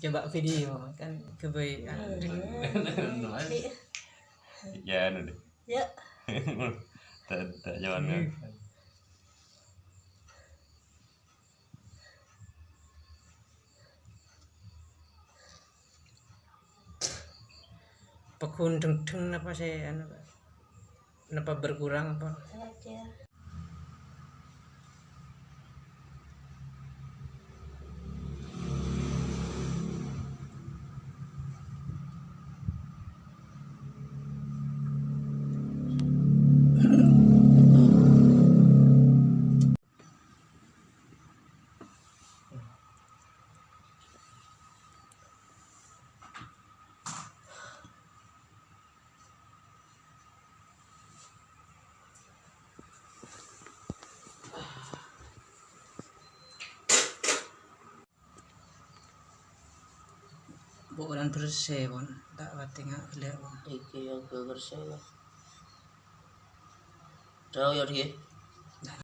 coba video kan kebe Nói Chị già rồi đi. dạ Tại cho anh nữa. Pakun teng apa saya kenapa berkurang apa aja. bukan bersih pun tak batinga kelihatan Iki yang bersih lah. Tahu ya dia.